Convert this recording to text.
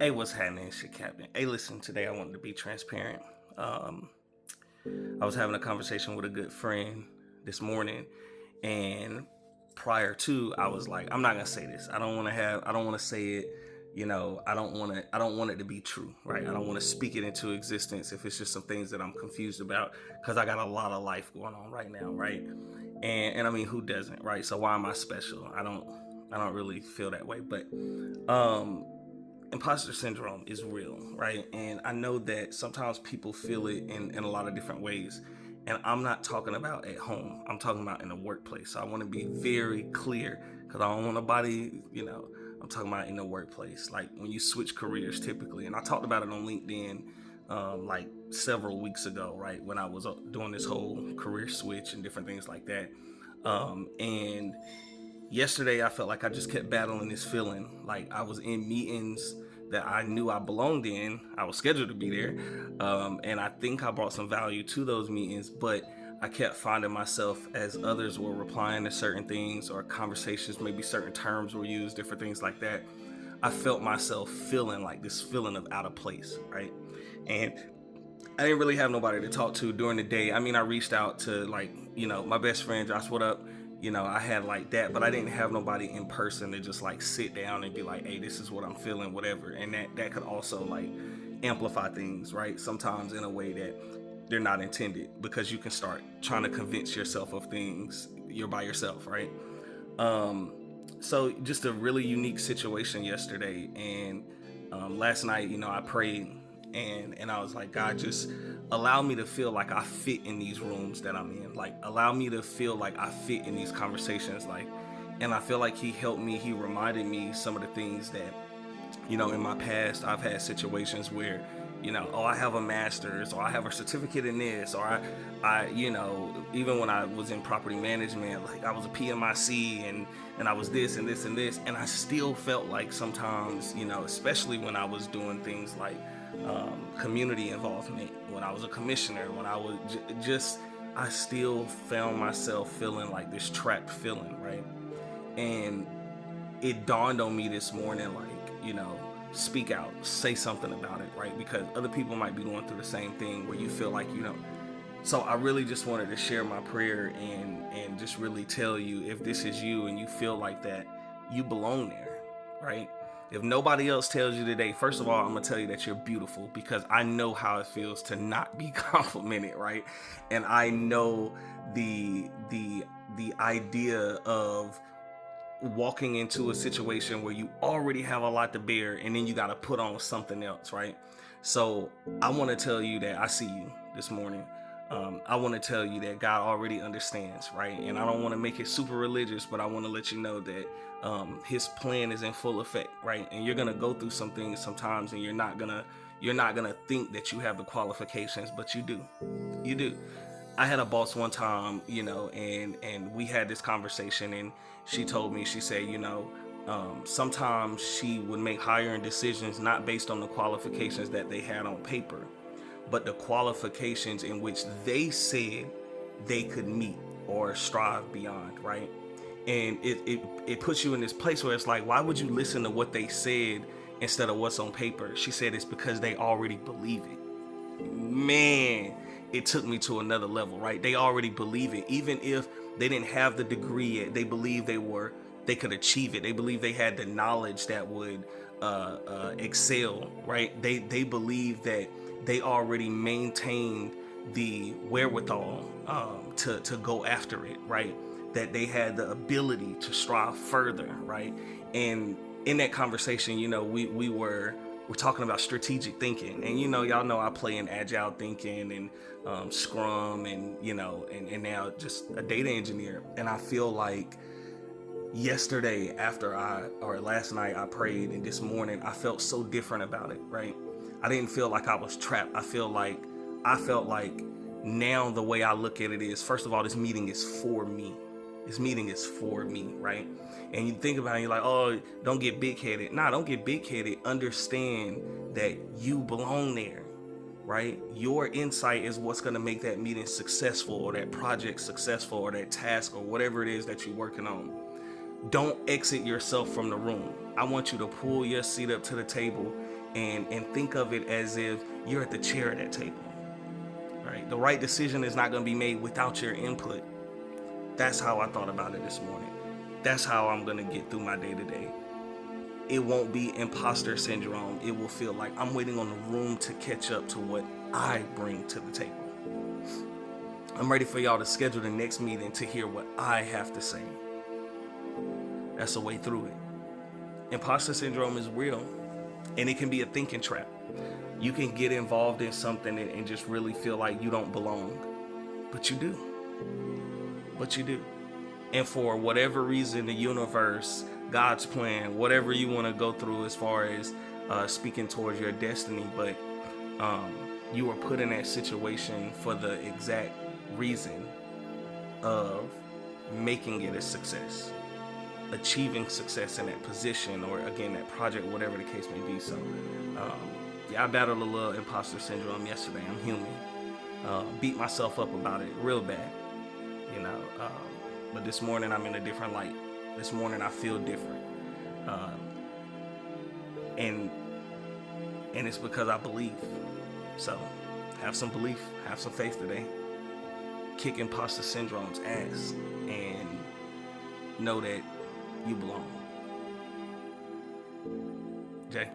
Hey, what's happening? Shit, Captain. Hey, listen, today I wanted to be transparent. Um, I was having a conversation with a good friend this morning, and prior to, I was like, I'm not gonna say this. I don't want to say it. I don't want it to be true, right? I don't want to speak it into existence if it's just some things that I'm confused about, because I got a lot of life going on right now, right? And I mean, who doesn't, right? So why am I special? I don't really feel that way, but um imposter syndrome is real, right? And I know that sometimes people feel it in a lot of different ways. And I'm not talking about at home, I'm talking about in the workplace. So I want to be very clear because I don't want nobody, I'm talking about in the workplace. Like when you switch careers typically, and I talked about it on LinkedIn like several weeks ago, right? When I was doing this whole career switch and different things like that. And yesterday I felt like I just kept battling this feeling. Like I was in meetings that I knew I belonged in. I was scheduled to be there. And I think I brought some value to those meetings, but I kept finding myself as others were replying to certain things or conversations, maybe certain terms were used, different things like that. I felt myself feeling like this feeling of out of place, right? And I didn't really have nobody to talk to during the day. I mean, I reached out to like, my best friend, Josh, what up? I had like that, but I didn't have nobody in person to just like sit down and be like, hey, this is what I'm feeling, whatever. And that could also like amplify things, right? Sometimes in a way that they're not intended because you can start trying to convince yourself of things you're by yourself, right? Um, so just a really unique situation yesterday, and last night, I prayed and I was like, God, just allow me to feel like I fit in these rooms that I'm in. Like, allow me to feel like I fit in these conversations. Like, and I feel like He helped me. He reminded me some of the things that in my past, I've had situations where, oh, I have a master's or I have a certificate in this, or even when I was in property management, like I was a PMIC and I was this and this and this, and I still felt like sometimes, especially when I was doing things like community involvement, when I was a commissioner, when I was just, I still found myself feeling like this trapped feeling, right? And it dawned on me this morning, like, speak out, say something about it, right? Because other people might be going through the same thing where you feel like, So I really just wanted to share my prayer and just really tell you, if this is you and you feel like that, you belong there, right? If nobody else tells you today, first of all, I'm gonna tell you that you're beautiful, because I know how it feels to not be complimented, right? And I know the idea of walking into a situation where you already have a lot to bear and then you got to put on something else, right? So I want to tell you that I see you this morning. I want to tell you that God already understands, right? And I don't want to make it super religious, but I want to let you know that His plan is in full effect, right? And you're gonna go through some things sometimes, and you're not gonna think that you have the qualifications, but you do. You do. I had a boss one time, and we had this conversation, and she told me, she said, sometimes she would make hiring decisions not based on the qualifications that they had on paper, but the qualifications in which they said they could meet or strive beyond, right? And it puts you in this place where it's like, why would you listen to what they said instead of what's on paper? She said it's because they already believe it. Man, it took me to another level, right? They already believe it. Even if they didn't have the degree yet, they believe they could achieve it. They believe they had the knowledge that would excel, right? They believe that they already maintained the wherewithal to go after it, right? That they had the ability to strive further, right? And in that conversation, we're talking about strategic thinking, and y'all know I play in agile thinking and Scrum, and and now just a data engineer. And I feel like yesterday or last night I prayed, and this morning I felt so different about it, right? I didn't feel like I was trapped. I felt like now the way I look at it is, first of all, this meeting is for me. This meeting is for me, right? And you think about it, you're like, oh, don't get big headed. Nah, don't get big headed. Understand that you belong there, right? Your insight is what's going to make that meeting successful, or that project successful, or that task, or whatever it is that you're working on. Don't exit yourself from the room. I want you to pull your seat up to the table and think of it as if you're at the chair at that table. Right? The right decision is not going to be made without your input. That's how I thought about it this morning. That's how I'm going to get through my day to day. It won't be imposter syndrome. It will feel like I'm waiting on the room to catch up to what I bring to the table. I'm ready for y'all to schedule the next meeting to hear what I have to say. That's a way through it. Imposter syndrome is real, and it can be a thinking trap. You can get involved in something and just really feel like you don't belong, but you do. But you do. And for whatever reason, the universe, God's plan, whatever you want to go through as far as speaking towards your destiny, but you were put in that situation for the exact reason of making it a success, achieving success in that position, or again, that project, whatever the case may be. So I battled a little imposter syndrome yesterday. I'm human. Beat myself up about it real bad, but this morning I'm in a different light. This morning I feel different, and it's because I believe. So have some belief, have some faith today. Kick imposter syndrome's ass and know that you belong. Jay.